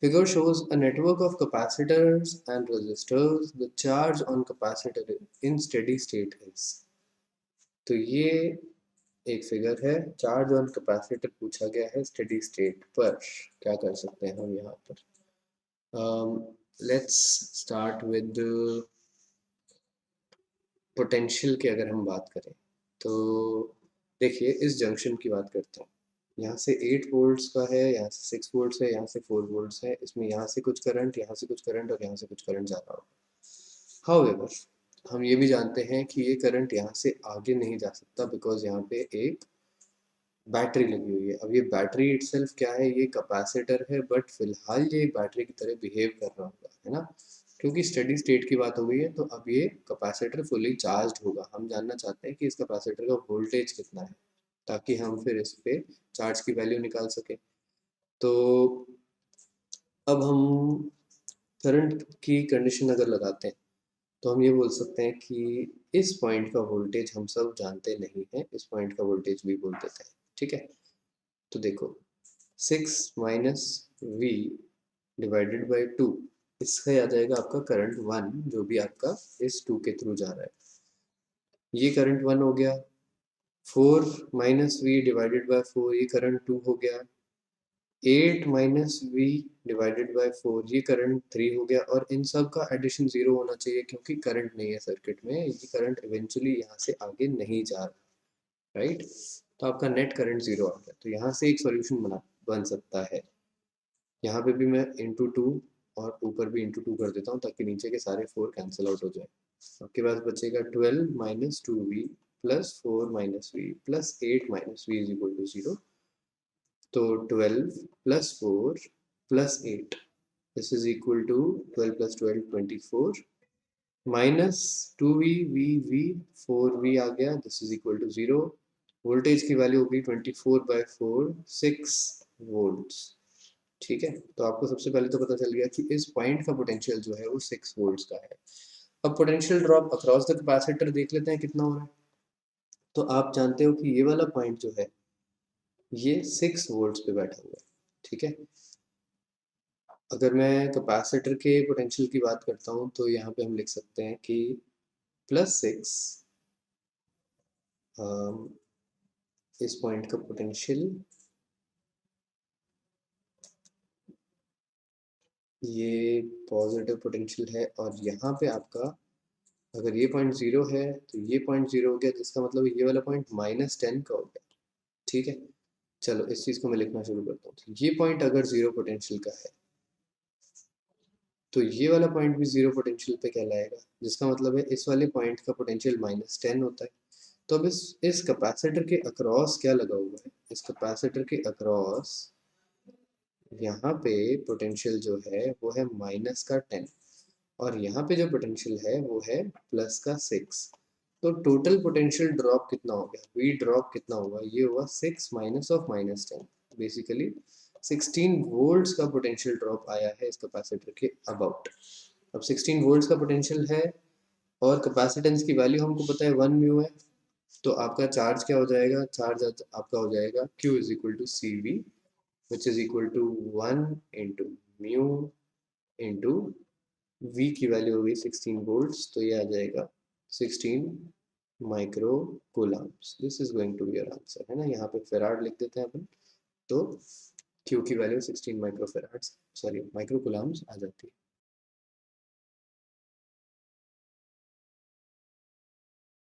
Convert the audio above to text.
Figure shows a network of capacitors and resistors. The charge on capacitor in steady state is. तो ये एक figure है, charge on capacitor पूछा गया है स्टेडी स्टेट पर। क्या कर सकते हैं हम यहाँ पर? लेट्स स्टार्ट विद पोटेंशियल की अगर हम बात करें तो देखिए इस जंक्शन की बात करते हैं। यहाँ से 8 वोल्ट्स का है, यहाँ से 6 वोल्ट्स है, यहाँ से 4 वोल्ट्स है। इसमें यहाँ से कुछ करंट, यहाँ से कुछ करंट और यहाँ से कुछ करंट जा रहा होगा। हाउएवर हम ये भी जानते हैं कि ये करंट यहाँ से आगे नहीं जा सकता बिकॉज यहाँ पे एक बैटरी लगी हुई है। अब ये बैटरी इटसेल्फ क्या है, ये कैपेसिटर है, बट फिलहाल ये बैटरी की तरह बिहेव कर रहा होगा, है ना, क्योंकि स्टेडी स्टेट की बात हो गई है। तो अब ये कैपेसिटर फुली चार्ज होगा। हम जानना चाहते हैं कि इस कैपेसिटर का वोल्टेज कितना है ताकि हम फिर इस पे चार्ज की वैल्यू निकाल सके। तो अब हम करंट की कंडीशन अगर लगाते हैं तो हम ये बोल सकते हैं कि इस पॉइंट का वोल्टेज हम सब जानते नहीं हैं, इस पॉइंट का वोल्टेज भी बोल देते हैं, ठीक है। तो देखो 6 माइनस वी डिवाइडेड बाई 2, इसका आ जाएगा आपका करंट 1 जो भी आपका इस 2 के थ्रू जा रहा है। ये करंट 1 हो गया। 4 माइनस वी डिवाइडेड बाई 4, ये करंट 2 हो गया। 8 माइनस वी डिवाइडेड बाई 4, ये करंट 3 हो गया। और इन सब का एडिशन 0 होना चाहिए क्योंकि करंट नहीं है सर्किट में, ये करंट इवेंचुअली यहाँ से आगे नहीं जा रहा, राइट। तो आपका नेट करंट 0 आ गया। तो यहाँ से एक सॉल्यूशन बन सकता है। यहाँ पे भी मैं इंटू 2 और ऊपर भी इंटू 2 कर देता हूँ ताकि नीचे के सारे 4 कैंसिल आउट हो जाए। आपके पास बचेगा 12 minus 2v plus 4 minus V plus 8 minus V is equal to 0। तो 12 plus 4 plus 8, this is equal to 12 plus 12 24 minus 2v V V 4v आ गया, this is equal to 0। Voltage की वैल्यू होगी 24/4 6 वोल्ट्स, ठीक है। तो आपको सबसे पहले तो पता चल गया कि इस पॉइंट का पोटेंशियल जो है वो 6 वोल्ट्स का है। अब potential drop across the capacitor देख लेते हैं कितना हो रहा है। तो आप जानते हो कि ये वाला पॉइंट जो है ये 6 वोल्ट्स पे बैठा हुआ है, ठीक है। अगर मैं कैपेसिटर के पोटेंशियल की बात करता हूँ तो यहाँ पे हम लिख सकते हैं कि +6 इस पॉइंट का पोटेंशियल, ये पॉजिटिव पोटेंशियल है। और यहाँ पे आपका अगर ये पॉइंट 0 है तो ये पॉइंट 0 हो गया, जिसका मतलब ये वाला पॉइंट -10 का हो गया, ठीक है। चलो इस चीज़ को मैं लिखना शुरू करता हूँ। तो ये पॉइंट अगर 0 पोटेंशियल का है तो ये वाला पॉइंट भी 0 पोटेंशियल पे कहलाएगा, जिसका मतलब है इस वाले पॉइंट का पोटेंशियल -10 होता है। तो अब इस कैपेसिटर के अक्रॉस क्या लगा हुआ है, इस कैपेसिटर के अक्रॉस यहाँ पे पोटेंशियल जो है वो है -10 और यहाँ पे जो पोटेंशियल है वो है +6। तो टोटल पोटेंशियल ड्रॉप कितना हो गया, वी ड्रॉप कितना होगा, ये हुआ 6 माइनस ऑफ -10, बेसिकली 16 वोल्ट्स का पोटेंशियल ड्रॉप आया है इस कैपेसिटर के अबाउट। अब 16 वोल्ट्स का पोटेंशियल है और कैपेसिटेंस की वैल्यू हमको पता है 1 म्यू है। तो आपका चार्ज क्या हो जाएगा, चार्ज आपका हो जाएगा Q is equal to C V which is equal to 1 into mu into V की वैल्यू होगी 16 वोल्ट्स, तो ये आ जाएगा 16 micro coulombs. This is going to be your answer, है ना। यहाँ पे फेराड लिख देते हैं अपन, तो Q की value 16 micro farad, sorry micro coulombs आ जाती है।